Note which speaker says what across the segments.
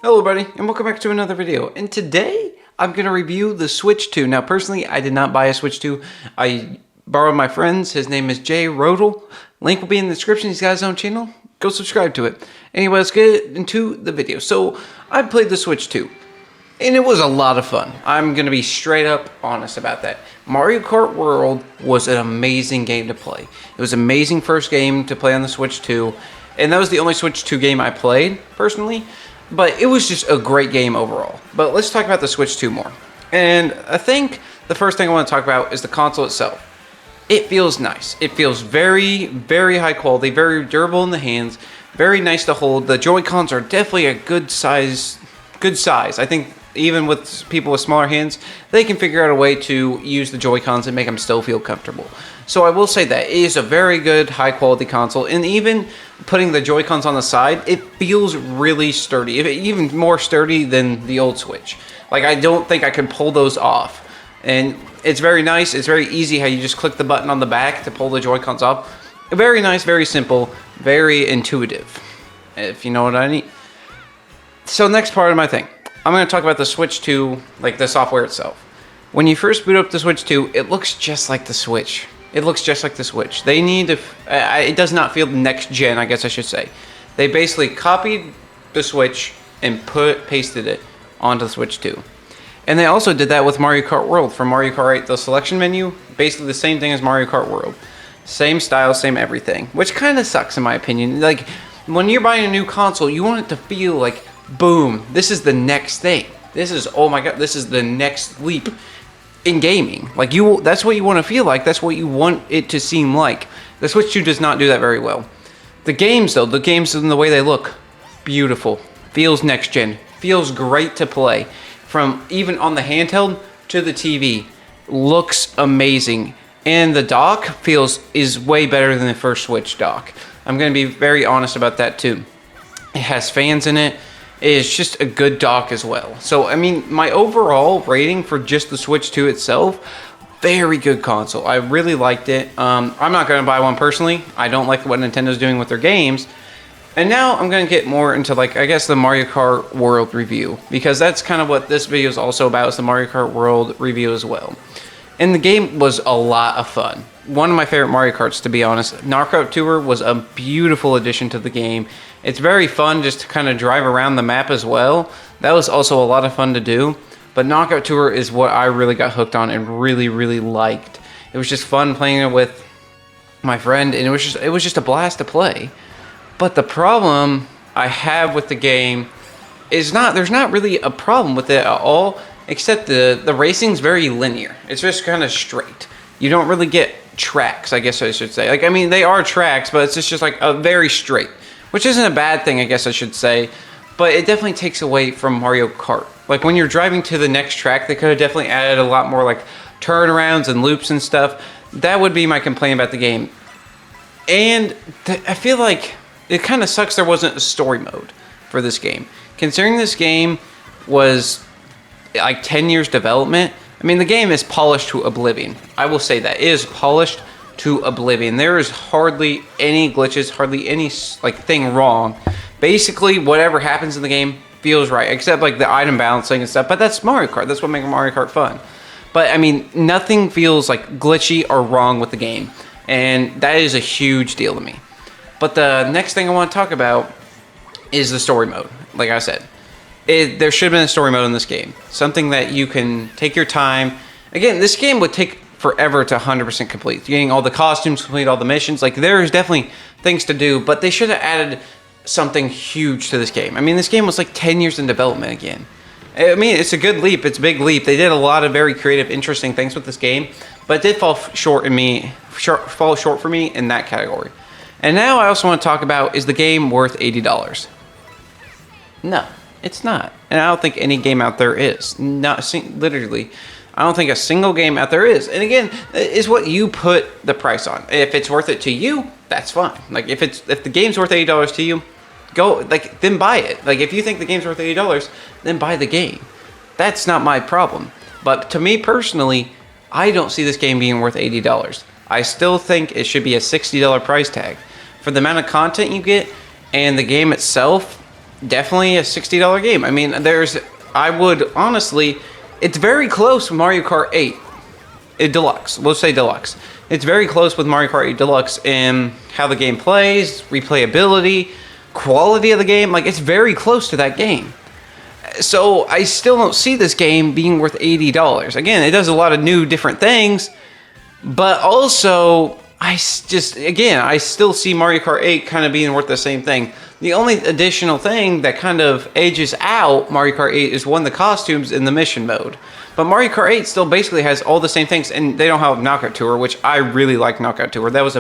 Speaker 1: Hello everybody, and welcome back to another video. And today, I'm going to review the Switch 2. Now personally, I did not buy a Switch 2. I borrowed my friend's. His name is Jay Rodel. Link will be in the description. He's got his own channel. Go subscribe to it. Anyway, let's get into the video. So, I played the Switch 2. And it was a lot of fun. I'm going to be straight up honest about that. Mario Kart World was an amazing game to play. It was an amazing first game to play on the Switch 2. And that was the only Switch 2 game I played, personally. But it was just a great game overall. But let's talk about the Switch 2 more. And I think the first thing I want to talk about is the console itself. It feels nice. It feels very, very high quality, very durable in the hands, very nice to hold. The Joy-Cons are definitely a good size. I think even with people with smaller hands, they can figure out a way to use the Joy-Cons and make them still feel comfortable. So I will say that it is a very good high quality console, and even putting the Joy-Cons on the side, it feels really sturdy, even more sturdy than the old Switch. Like, I don't think I can pull those off. And it's very nice, it's very easy how you just click the button on the back to pull the Joy-Cons off. Very nice, very simple, very intuitive, if you know what I mean. So next part of my thing, I'm going to talk about the Switch 2, like the software itself. When you first boot up the Switch 2, it looks just like the Switch. It looks just like the Switch. They need to, it does not feel next gen, I guess I should say. They basically copied the Switch and pasted it onto the Switch 2. And they also did that with Mario Kart World. For Mario Kart 8, the selection menu, basically the same thing as Mario Kart World. Same style, same everything, which kind of sucks in my opinion. Like, when you're buying a new console, you want it to feel like, boom, this is the next thing. This is, oh my god, this is the next leap in gaming. Like, that's what you want to feel like. That's what you want it to seem like. The Switch 2 does not do that very well. The games, though, the games and the way they look, beautiful. Feels next gen. Feels great to play. From even on the handheld to the TV. Looks amazing. And the dock is way better than the first Switch dock. I'm going to be very honest about that, too. It has fans in it. It's just a good dock as well. So, I mean, my overall rating for just the Switch 2 itself, very good console. I really liked it. I'm not going to buy one personally. I don't like what Nintendo's doing with their games. And now I'm going to get more into, like, I guess the Mario Kart World review. Because that's kind of what this video is also about, is the Mario Kart World review as well. And the game was a lot of fun. One of my favorite Mario Karts, to be honest. Knockout Tour was a beautiful addition to the game. It's very fun just to kind of drive around the map as well. That was also a lot of fun to do. But Knockout Tour is what I really got hooked on and really, really liked. It was just fun playing it with my friend, and it was just a blast to play. But the problem I have with the game is there's not really a problem with it at all, except the racing's very linear. It's just kind of straight. You don't really get tracks, I guess I should say. Like, I mean, they are tracks, but it's just like a very straight. Which isn't a bad thing, I guess I should say. But it definitely takes away from Mario Kart. Like, when you're driving to the next track, they could have definitely added a lot more, like, turnarounds and loops and stuff. That would be my complaint about the game. And I feel like it kind of sucks there wasn't a story mode for this game. Considering this game was, like, 10 years development, I mean, the game is polished to oblivion. I will say that. It is polished to oblivion. There is hardly any glitches, hardly any like thing wrong. Basically, whatever happens in the game feels right, except like the item balancing and stuff. But that's Mario Kart. That's what makes Mario Kart fun. But I mean, nothing feels like glitchy or wrong with the game, and that is a huge deal to me. But the next thing I want to talk about is the story mode. Like I said, there should have been a story mode in this game. Something that you can take your time. Again, this game would take forever to 100% complete. Getting all the costumes, complete all the missions. Like, there's definitely things to do, but they should have added something huge to this game. I mean, this game was like 10 years in development again. I mean, it's a good leap. It's a big leap. They did a lot of very creative, interesting things with this game, but it did fall short for me in that category. And now I also want to talk about, is the game worth $80? No, it's not. And I don't think any game out there is. Literally. I don't think a single game out there is. And again, is what you put the price on. If it's worth it to you, that's fine. Like, if the game's worth $80 to you, then buy it. Like, if you think the game's worth $80, then buy the game. That's not my problem. But to me personally, I don't see this game being worth $80. I still think it should be a $60 price tag. For the amount of content you get and the game itself, definitely a $60 game. I mean, I would honestly, it's very close with Mario Kart 8 Deluxe. We'll say Deluxe. It's very close with Mario Kart 8 Deluxe in how the game plays, replayability, quality of the game. Like, it's very close to that game. So I still don't see this game being worth $80. Again, it does a lot of new different things, but also I still see Mario Kart 8 kind of being worth the same thing. The only additional thing that kind of ages out Mario Kart 8 is the costumes in the mission mode. But Mario Kart 8 still basically has all the same things, and they don't have Knockout Tour, which I really like Knockout Tour. That was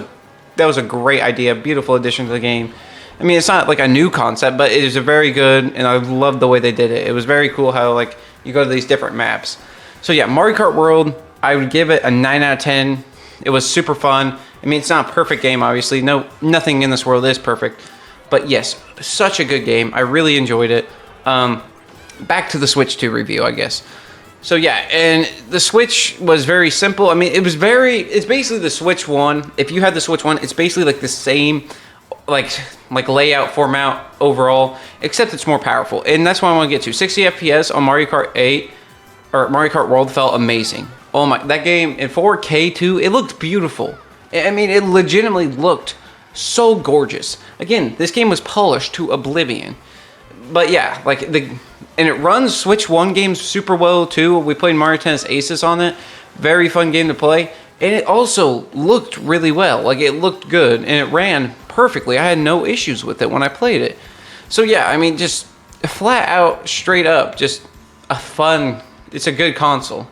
Speaker 1: a great idea, beautiful addition to the game. I mean, it's not like a new concept, but it is a very good, and I love the way they did it. It was very cool how, like, you go to these different maps. So yeah, Mario Kart World, I would give it a 9 out of 10. It was super fun. I mean, it's not a perfect game, obviously. Nothing in this world is perfect. But yes, such a good game. I really enjoyed it. Back to the Switch 2 review, I guess. So yeah, and the Switch was very simple. I mean, it's basically the Switch 1. If you had the Switch 1, it's basically like the same like layout format overall, except it's more powerful. And that's what I want to get to. 60 FPS on Mario Kart 8 or Mario Kart World felt amazing. Oh my, that game in 4K too, it looked beautiful. I mean, it legitimately looked so gorgeous. Again, this game was polished to oblivion. But yeah, and it runs Switch 1 games super well too. We played Mario Tennis Aces on it. Very fun game to play. And it also looked really well. Like, it looked good and it ran perfectly. I had no issues with it when I played it. So yeah, I mean, just flat out, straight up, just it's a good console.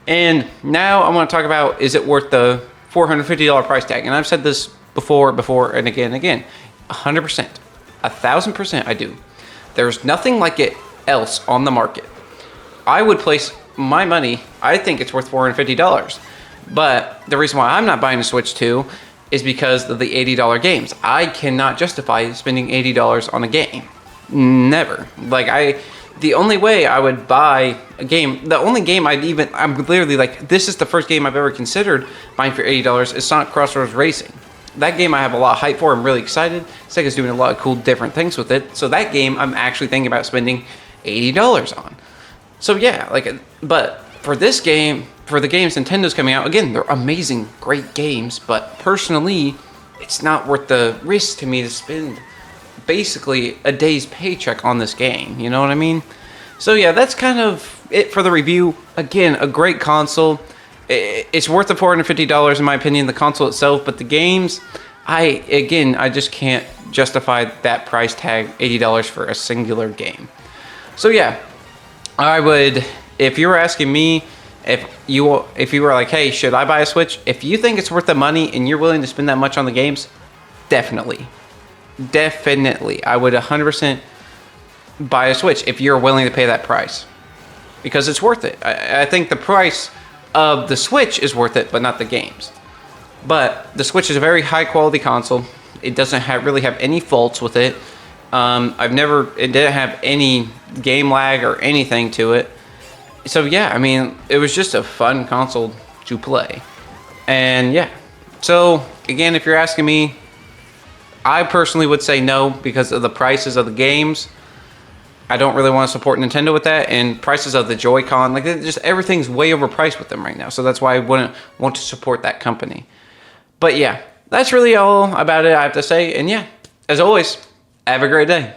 Speaker 1: And now I want to talk about, is it worth the $450 price tag? And I've said this before, and again. 100%. 1,000% I do. There's nothing like it else on the market. I would place my money, I think it's worth $450. But the reason why I'm not buying a Switch 2 is because of the $80 games. I cannot justify spending $80 on a game. Never. The only way I would buy a game, the only game I'm literally like, this is the first game I've ever considered buying for $80 is Sonic Crossroads Racing. That game I have a lot of hype for. I'm really excited. Sega's doing a lot of cool different things with it. So that game I'm actually thinking about spending $80 on. So yeah, but for this game, for the games Nintendo's coming out, again, they're amazing, great games, but personally, it's not worth the risk to me to spend basically a day's paycheck on this game, you know what I mean? So yeah, that's kind of it for the review. Again, a great console. It's worth the $450 in my opinion, the console itself, but the games, I just can't justify that price tag, $80 for a singular game. So yeah, I would, if you were asking me, if you were like, hey, should I buy a Switch? If you think it's worth the money and you're willing to spend that much on the games, definitely. I would 100% buy a Switch if you're willing to pay that price. Because it's worth it. I think the price of the Switch is worth it, but not the games. But the Switch is a very high quality console. It doesn't really have any faults with it. It didn't have any game lag or anything to it. So yeah, I mean, it was just a fun console to play. And yeah, so again, if you're asking me, I personally would say no because of the prices of the games. I don't really want to support Nintendo with that, and prices of the Joy-Con, just everything's way overpriced with them right now. So that's why I wouldn't want to support that company. But yeah, that's really all about it I have to say. And yeah, as always, have a great day.